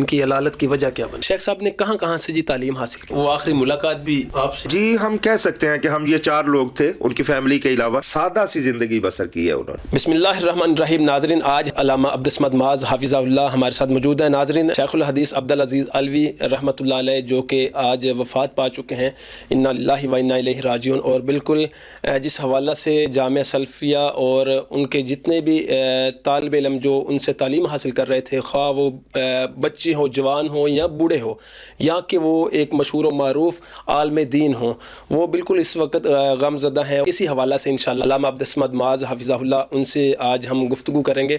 ان کی علالت کی وجہ کیا بنی؟ شیخ صاحب نے کہاں کہاں سے جی تعلیم حاصل کی؟ وہ آخری ملاقات بھی آپ سے؟ جی ہم کہہ سکتے ہیں کہ ہم یہ 4 لوگ تھے، ان کی فیملی کے علاوہ سادہ سی زندگی بسر کی ہے انہوں نے۔ بسم اللہ الرحمن الرحیم۔ ناظرین، آج علامہ عبدالصمد معاذ حافظہ اللہ ہمارے ساتھ موجود ہیں۔ ناظرین، شیخ الحدیث عبدالعزیز الوی رحمۃ اللہ علیہ جو کہ آج وفات پا چکے ہیں، انا للہ و انا الیہ راجعون، اور بالکل جس حوالہ سے جامعہ سلفیہ اور ان کے جتنے بھی طالب علم جو ان سے تعلیم حاصل کر رہے تھے، خواہ وہ بچے ہوں، جوان ہوں یا بوڑھے ہوں، یا کہ وہ ایک مشہور و معروف عالم دین ہوں، وہ بالکل اس وقت غم زدہ ہیں۔ اسی حوالہ سے انشاءاللہ علامہ عبدالصمد معاذ حفظہ اللہ ان سے آج ہم گفتگو کریں گے۔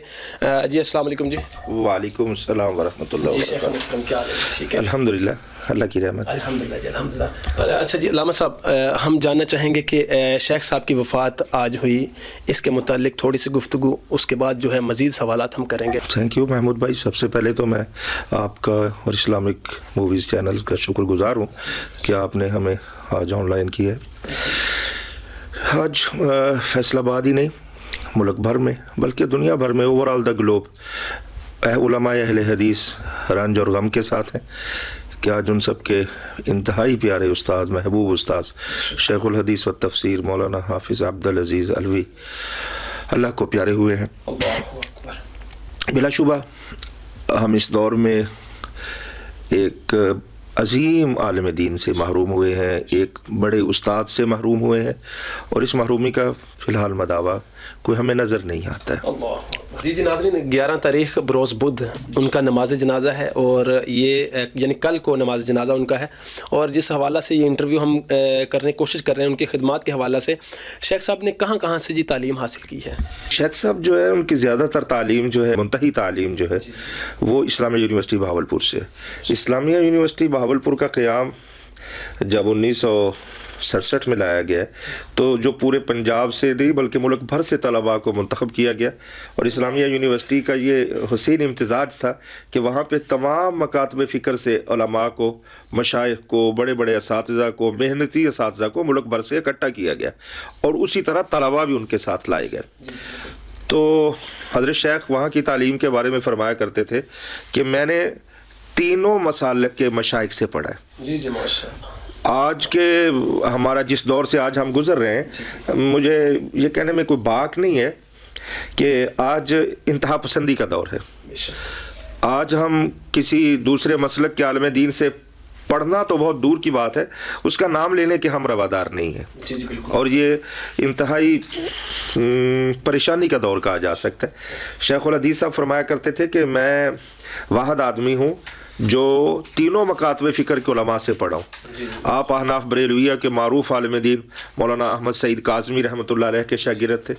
جی السلام علیکم۔ جی وعلیکم السلام ورحمۃ اللہ وبرکاتہ۔ کیا حال ہے؟ ٹھیک ہے الحمدللہ، اللہ کی رحمت۔ الحمدللہ جی، الحمدللہ۔ اچھا جی علامہ صاحب، ہم جاننا چاہیں گے کہ شیخ صاحب کی وفات آج ہوئی، اس کے متعلق تھوڑی سی گفتگو، اس کے بعد جو ہے مزید سوالات ہم کریں گے۔ تھینک یو محمود بھائی۔ سب سے پہلے تو میں آپ کا اور اسلامک موویز چینل کا شکر گزار ہوں کہ آپ نے ہمیں آج آن لائن کیا ہے۔ آج فیصل آباد ہی نہیں، ملک بھر میں بلکہ دنیا بھر میں، اوور آل دا گلوب، علماء اہل حدیث رنج اور غم کے ساتھ ہیں کہ آج ان سب کے انتہائی پیارے استاد، محبوب استاد شیخ الحدیث و تفسیر مولانا حافظ عبدالعزیز الوی اللہ کو پیارے ہوئے ہیں۔ بلا شبہ ہم اس دور میں ایک عظیم عالم دین سے محروم ہوئے ہیں، ایک بڑے استاد سے محروم ہوئے ہیں، اور اس محرومی کا فی الحال مداوع کوئی ہمیں نظر نہیں آتا ہے۔ جی ناظرین، 11 تاریخ بروز بدھ ان کا نماز جنازہ ہے، اور یہ یعنی کل کو نماز جنازہ ان کا ہے، اور جس حوالہ سے یہ انٹرویو ہم کرنے کی کوشش کر رہے ہیں ان کی خدمات کے حوالہ سے، شیخ صاحب نے کہاں کہاں سے جی تعلیم حاصل کی ہے؟ شیخ صاحب جو ہے ان کی زیادہ تر تعلیم جو ہے، منتہی تعلیم جو ہے وہ اسلامیہ یونیورسٹی بہاولپور سے ہے۔ اسلامیہ یونیورسٹی بہاولپور کا قیام جب 1967 میں لایا گیا تو جو پورے پنجاب سے نہیں بلکہ ملک بھر سے طلباء کو منتخب کیا گیا، اور اسلامیہ یونیورسٹی کا یہ حسین امتزاج تھا کہ وہاں پہ تمام مکاتب فکر سے علماء کو، مشائخ کو، بڑے بڑے اساتذہ کو، محنتی اساتذہ کو ملک بھر سے اکٹھا کیا گیا، اور اسی طرح طلباء بھی ان کے ساتھ لائے گئے۔ تو حضرت شیخ وہاں کی تعلیم کے بارے میں فرمایا کرتے تھے کہ میں نے تینوں مسالک کے مشائخ سے پڑھا ہے۔ جی ماشاءاللہ۔ آج کے ہمارا جس دور سے آج ہم گزر رہے ہیں، مجھے یہ کہنے میں کوئی باک نہیں ہے کہ آج انتہا پسندی کا دور ہے۔ آج ہم کسی دوسرے مسلک کے عالم دین سے پڑھنا تو بہت دور کی بات ہے، اس کا نام لینے کے ہم روادار نہیں ہیں، اور یہ انتہائی پریشانی کا دور کہا جا سکتا ہے۔ شیخ الحدیث صاحب فرمایا کرتے تھے کہ میں واحد آدمی ہوں جو تینوں مکاتب فکر کے علماء سے پڑھا ہوں۔ آپ احناف بریلویہ کے معروف عالم دین مولانا احمد سعید کاظمی رحمۃ اللہ علیہ کے شاگرد تھے۔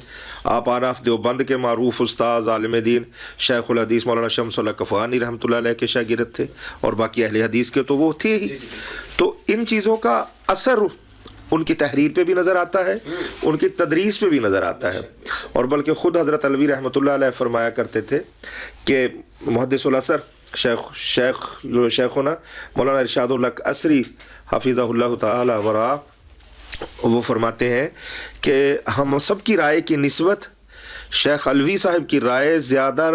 آپ احناف دیوبند کے معروف استاذ عالم دین شیخ الحدیث مولانا شمس اللہ کفانی رحمۃ اللہ علیہ کے شاگرد تھے، اور باقی اہل حدیث کے تو وہ تھے ہی۔ تو ان چیزوں کا اثر ان کی تحریر پہ بھی نظر آتا ہے، ان کی تدریس پہ بھی نظر آتا ہے، اور بلکہ خود حضرت الوی رحمۃ اللہ علیہ فرمایا کرتے تھے کہ محدث الاثر شیخنا مولانا ارشاد الحق عصری حفظہ اللہ تعالی ورعاہ، وہ فرماتے ہیں کہ ہم سب کی رائے کی نسبت شیخ الوی صاحب کی رائے زیادہ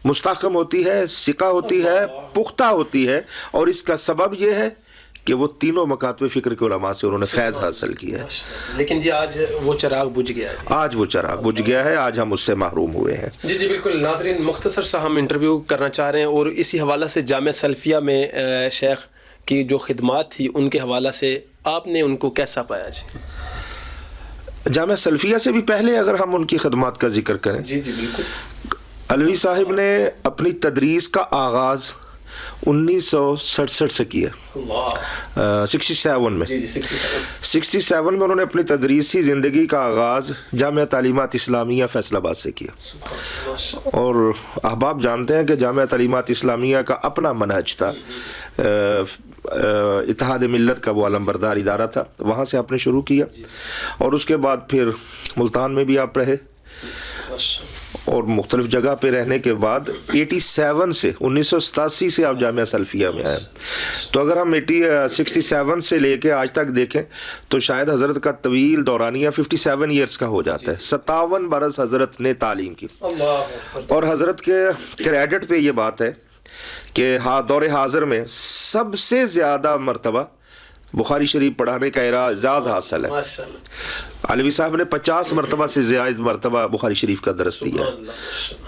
مستحکم ہوتی ہے، ثقہ ہوتی ہے، پختہ ہوتی ہے، اور اس کا سبب یہ ہے کہ وہ تینوں مکاتب فکر کے علماء سے انہوں نے فیض حاصل کیا ہے۔ لیکن جی آج وہ چراغ بجھ گیا ہے، آج وہ چراغ بجھ گیا ہے، آج ہم اس سے محروم ہوئے ہیں۔ جی بالکل۔ ناظرین، مختصر سا ہم انٹرویو کرنا چاہ رہے ہیں، اور اسی حوالہ سے جامعہ سلفیہ میں شیخ کی جو خدمات تھی ان کے حوالہ سے آپ نے ان کو کیسا پایا؟ جی جامعہ سلفیہ سے بھی پہلے اگر ہم ان کی خدمات کا ذکر کریں، جی بالکل، الوی صاحب نے اپنی تدریس کا آغاز 1967 سے کیا، 67 میں۔ 67 میں انہوں نے اپنی تدریسی زندگی کا آغاز جامعہ تعلیمات اسلامیہ فیصل آباد سے کیا، اور احباب جانتے ہیں کہ جامعہ تعلیمات اسلامیہ کا اپنا منہج تھا، اتحاد ملت کا وہ علمبردار ادارہ تھا، وہاں سے آپ نے شروع کیا، اور اس کے بعد پھر ملتان میں بھی آپ رہے، اور مختلف جگہ پہ رہنے کے بعد 87 سے 1987 سے آپ جامعہ سلفیہ میں آئے۔ تو اگر ہم 67 سے لے کے آج تک دیکھیں تو شاید حضرت کا طویل دورانیہ 57 ایئرس کا ہو جاتا ہے۔ 57 برس حضرت نے تعلیم کی، اور حضرت کے کریڈٹ پہ یہ بات ہے کہ دور حاضر میں سب سے زیادہ مرتبہ بخاری شریف پڑھانے کا اعزاز حاصل ہے. علوی صاحب نے 50 مرتبہ سے زیادہ مرتبہ بخاری شریف کا درس دیا.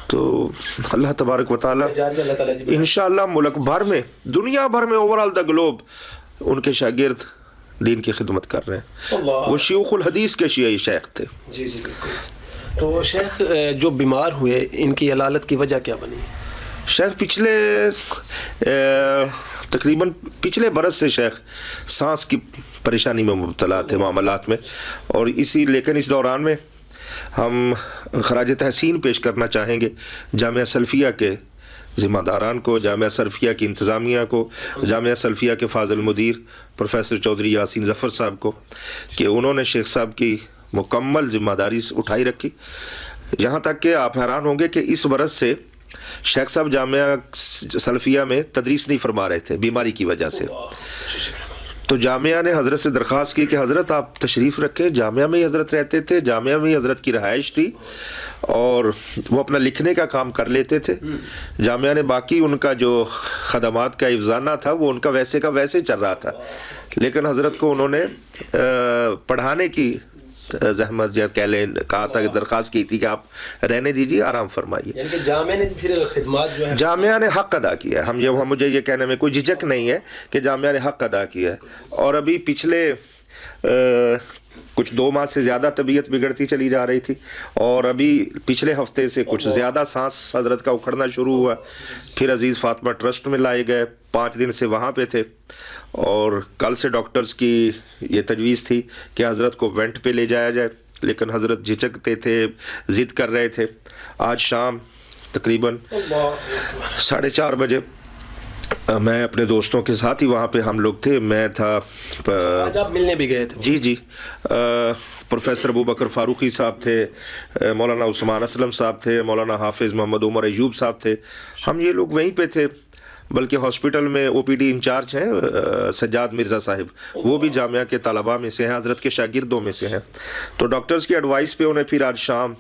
تو اللہ تبارک و تعالی انشاءاللہ ملک بھر میں، دنیا بھر میں، اوور آل دا گلوب ان کے شاگرد دین کی خدمت کر رہے ہیں. وہ شیوخ الحدیث کے شیعی شیخ تھے. جی جی بالکل. تو شیخ جو بیمار ہوئے ان کی علالت کی وجہ کیا بنی؟ شیخ تقریباً پچھلے برس سے شیخ سانس کی پریشانی میں مبتلا تھے، معاملات میں، اور لیکن اس دوران میں ہم خراج تحسین پیش کرنا چاہیں گے جامعہ سلفیہ کے ذمہ داران کو، جامعہ سلفیہ کی انتظامیہ کو، جامعہ سلفیہ کے فاضل مدیر پروفیسر چودھری یاسین ظفر صاحب کو، کہ انہوں نے شیخ صاحب کی مکمل ذمہ داری اٹھائی رکھی. یہاں تک کہ آپ حیران ہوں گے کہ اس برس سے شیخ صاحب جامعہ سلفیہ میں تدریس نہیں فرما رہے تھے بیماری کی وجہ سے. تو جامعہ نے حضرت سے درخواست کی کہ حضرت آپ تشریف رکھیں. جامعہ میں ہی حضرت رہتے تھے، جامعہ میں ہی حضرت کی رہائش تھی، اور وہ اپنا لکھنے کا کام کر لیتے تھے. جامعہ نے باقی ان کا جو خدمات کا افزانہ تھا وہ ان کا ویسے چل رہا تھا، لیکن حضرت کو انہوں نے پڑھانے کی زحمت کہا تھا، کہ درخواست کی تھی کہ آپ رہنے دیجیے، آرام فرمائیے. یعنی کہ جامعہ نے پھر خدمات جو ہے جامعہ نے حق ادا کیا ہے. مجھے یہ کہنے میں کوئی جھجک نہیں ہے کہ جامعہ نے حق ادا کیا ہے. اور ابھی پچھلے کچھ 2 ماہ سے زیادہ طبیعت بگڑتی چلی جا رہی تھی، اور ابھی پچھلے ہفتے سے کچھ زیادہ سانس حضرت کا اکھڑنا شروع ہوا. پھر عزیز فاطمہ ٹرسٹ میں لائے گئے، 5 دن سے وہاں پہ تھے، اور کل سے ڈاکٹرز کی یہ تجویز تھی کہ حضرت کو وینٹ پہ لے جایا جائے، لیکن حضرت جھجکتے تھے، ضد کر رہے تھے. آج شام تقریباً 4:30 بجے میں اپنے دوستوں کے ساتھ ہی وہاں پہ ہم لوگ تھے. میں تھا، آج آپ ملنے بھی گئے تھے؟ جی پروفیسر ابوبکر فاروقی صاحب تھے، مولانا عثمان اسلم صاحب تھے، مولانا حافظ محمد عمر ایوب صاحب تھے. ہم یہ لوگ وہیں پہ تھے. بلکہ ہاسپٹل میں او پی ڈی انچارج ہیں سجاد مرزا صاحب، وہ بھی جامعہ کے طلباء میں سے ہیں، حضرت کے شاگردوں میں سے ہیں. تو ڈاکٹرز کی ایڈوائس پہ انہیں پھر آج شام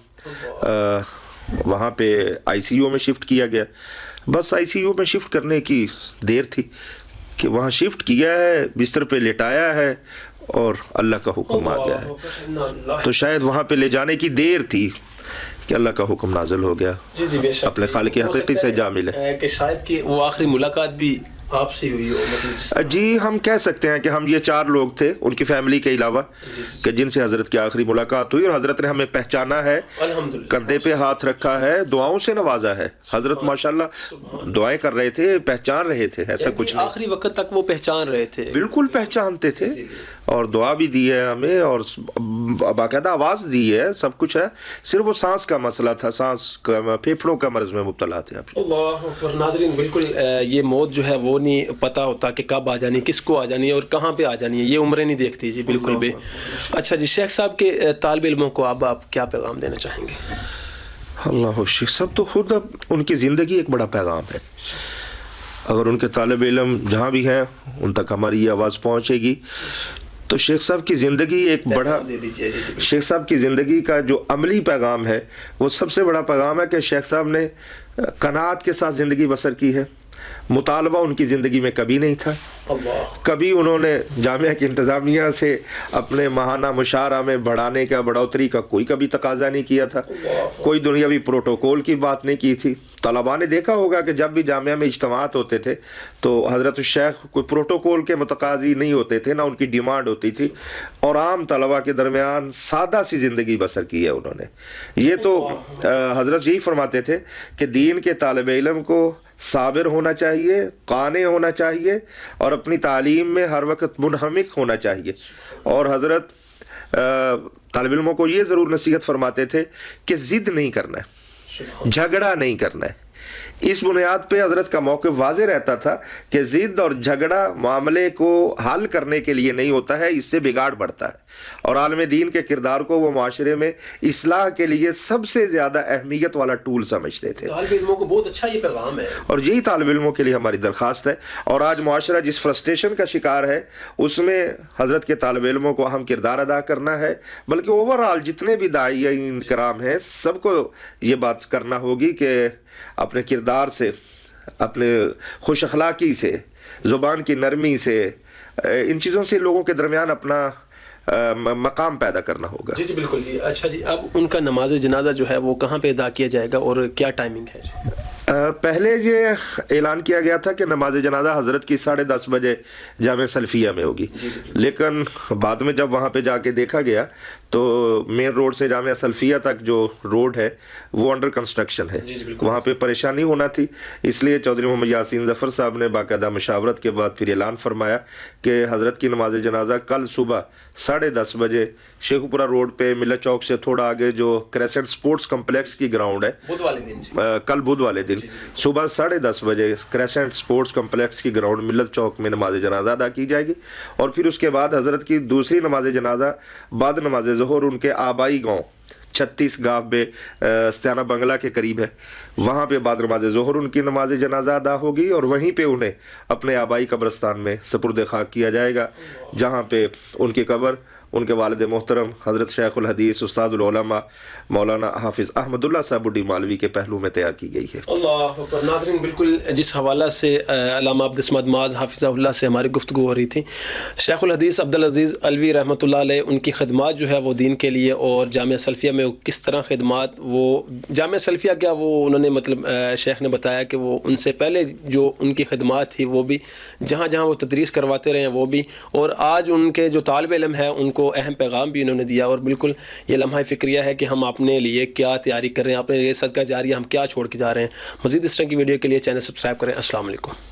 وہاں پہ آئی سی یو میں شفٹ کیا گیا. بس آئی سی یو میں شفٹ کرنے کی دیر تھی کہ وہاں شفٹ کیا ہے، بستر پہ لٹایا ہے، اور اللہ کا حکم آ گیا ہے. تو شاید وہاں پہ لے جانے کی دیر تھی کہ اللہ کا حکم نازل ہو گیا. جی جی بے شک. اپنے خالق حقیقی سے جا ملے. کہ شاید کہ وہ آخری ملاقات بھی آپ سے ہوئی ہو، مطلب جی ہم کہہ سکتے ہیں کہ ہم یہ 4 لوگ تھے ان کی فیملی کے علاوہ کہ جن سے حضرت کی آخری ملاقات ہوئی، اور حضرت نے ہمیں پہچانا ہے، کندھے پہ ہاتھ رکھا ہے، دعاؤں سے نوازا ہے. حضرت ماشاءاللہ دعائیں کر رہے تھے، پہچان رہے تھے، ایسا کچھ نہیں. آخری وقت تک وہ پہچان رہے تھے، بالکل پہچانتے تھے، اور دعا بھی دی ہے ہمیں، اور باقاعدہ آواز دی ہے، سب کچھ ہے. صرف وہ سانس کا مسئلہ تھا، سانس کا، پھیپھڑوں کا مرض میں مبتلا تھے. اللہ اکبر. ناظرین بالکل یہ موت جو ہے وہ نہیں پتہ ہوتا کہ کب آ جانی، کس کو آ جانی ہے اور کہاں پہ آ جانی ہے، یہ عمریں نہیں دیکھتی. جی بالکل بھی. اچھا جی، شیخ صاحب کے طالب علموں کو آپ کیا پیغام دینا چاہیں گے؟ اللہ، شیخ صاحب تو خود اب ان کی زندگی ایک بڑا پیغام ہے. اگر ان کے طالب علم جہاں بھی ہیں ان تک ہماری یہ آواز پہنچے گی تو شیخ صاحب کی زندگی ایک بڑا، شیخ صاحب کی زندگی کا جو عملی پیغام ہے وہ سب سے بڑا پیغام ہے کہ شیخ صاحب نے قناعت کے ساتھ زندگی بسر کی ہے. مطالبہ ان کی زندگی میں کبھی نہیں تھا. کبھی انہوں نے جامعہ کی انتظامیہ سے اپنے ماہانہ مشاعرہ میں بڑھوتری کا کوئی کبھی تقاضا نہیں کیا تھا. کوئی دنیاوی پروٹوکول کی بات نہیں کی تھی. طلباء نے دیکھا ہوگا کہ جب بھی جامعہ میں اجتماعات ہوتے تھے تو حضرت الشیخ کوئی پروٹوکول کے متقاضی نہیں ہوتے تھے، نہ ان کی ڈیمانڈ ہوتی تھی، اور عام طلباء کے درمیان سادہ سی زندگی بسر کی ہے انہوں نے. یہ تو حضرت یہی فرماتے تھے کہ دین کے طالب علم کو صابر ہونا چاہیے، قانع ہونا چاہیے، اور اپنی تعلیم میں ہر وقت منہمک ہونا چاہیے. اور حضرت طالب علموں کو یہ ضرور نصیحت فرماتے تھے کہ ضد نہیں کرنا ہے، جھگڑا نہیں کرنا ہے. اس بنیاد پہ حضرت کا موقف واضح رہتا تھا کہ ضد اور جھگڑا معاملے کو حل کرنے کے لیے نہیں ہوتا ہے، اس سے بگاڑ بڑھتا ہے. اور عالم دین کے کردار کو وہ معاشرے میں اصلاح کے لیے سب سے زیادہ اہمیت والا ٹول سمجھتے تھے. طالب علموں کو بہت اچھا یہ پیغام ہے، اور یہی طالب علموں کے لیے ہماری درخواست ہے. اور آج معاشرہ جس فرسٹریشن کا شکار ہے اس میں حضرت کے طالب علموں کو اہم کردار ادا کرنا ہے. بلکہ اوور آل جتنے بھی داعیین کرام ہیں سب کو یہ بات کرنا ہوگی کہ اپنے کردار سے اپنے خوش اخلاقی سے، زبان کی نرمی سے، ان چیزوں سے لوگوں کے درمیان اپنا مقام پیدا کرنا ہوگا۔ جی بالکل جی۔ اچھا جی، اب ان کا نماز جنازہ جو ہے وہ کہاں پہ ادا کیا جائے گا اور کیا ٹائمنگ ہے جی؟ پہلے یہ اعلان کیا گیا تھا کہ نماز جنازہ حضرت کی 10:30 بجے جامع سلفیہ میں ہوگی، لیکن بعد میں جب وہاں پہ جا کے دیکھا گیا تو مین روڈ سے جامعہ سلفیہ تک جو روڈ ہے وہ انڈر کنسٹرکشن ہے، وہاں پہ پریشانی ہونا تھی، اس لیے چودھری محمد یاسین ظفر صاحب نے باقاعدہ مشاورت کے بعد پھر اعلان فرمایا کہ حضرت کی نماز جنازہ کل صبح 10:30 بجے شیخو پورہ روڈ پہ ملت چوک سے تھوڑا آگے جو کریسنٹ سپورٹس کمپلیکس کی گراؤنڈ ہے، کل بدھ والے دن صبح 10:30 بجے کریسنٹ سپورٹس کمپلیکس کی گراؤنڈ ملت چوک میں نماز جنازہ ادا کی جائے گی، اور پھر اس کے بعد حضرت کی دوسری نماز جنازہ بعد نماز ظہر ان کے آبائی گاؤں 36 گاو بے استیانہ بنگلہ کے قریب ہے، وہاں پہ بعد نماز ظہر ان کی نماز جنازہ ادا ہوگی، اور وہیں پہ انہیں اپنے آبائی قبرستان میں سپرد خاک کیا جائے گا، جہاں پہ ان کی قبر ان کے والد محترم حضرت شیخ الحدیث استاد العلماء مولانا حافظ احمد اللہ صاحب بڈی مالوی کے پہلو میں تیار کی گئی ہے۔ اللہ اکبر۔ ناظرین، بالکل جس حوالہ سے علامہ عبدالصمد معاذ حافظہ اللہ سے ہماری گفتگو ہو رہی تھی، شیخ الحدیث عبدالعزیز علوی رحمۃ اللہ علیہ، ان کی خدمات جو ہے وہ دین کے لیے، اور جامعہ سلفیہ میں کس طرح خدمات، وہ جامعہ سلفیہ کیا وہ انہوں نے مطلب شیخ نے بتایا کہ وہ ان سے پہلے جو ان کی خدمات تھی وہ بھی جہاں جہاں وہ تدریس کرواتے رہے ہیں وہ بھی، اور آج ان کے جو طالب علم ہیں ان کو اہم پیغام بھی انہوں نے دیا، اور بالکل یہ لمحہ فکریہ ہے کہ ہم اپنے لیے کیا تیاری کر رہے ہیں، اپنے لیے صدقہ جاریہ ہم کیا چھوڑ کے جا رہے ہیں۔ مزید اس طرح کی ویڈیو کے لیے چینل سبسکرائب کریں۔ السلام علیکم۔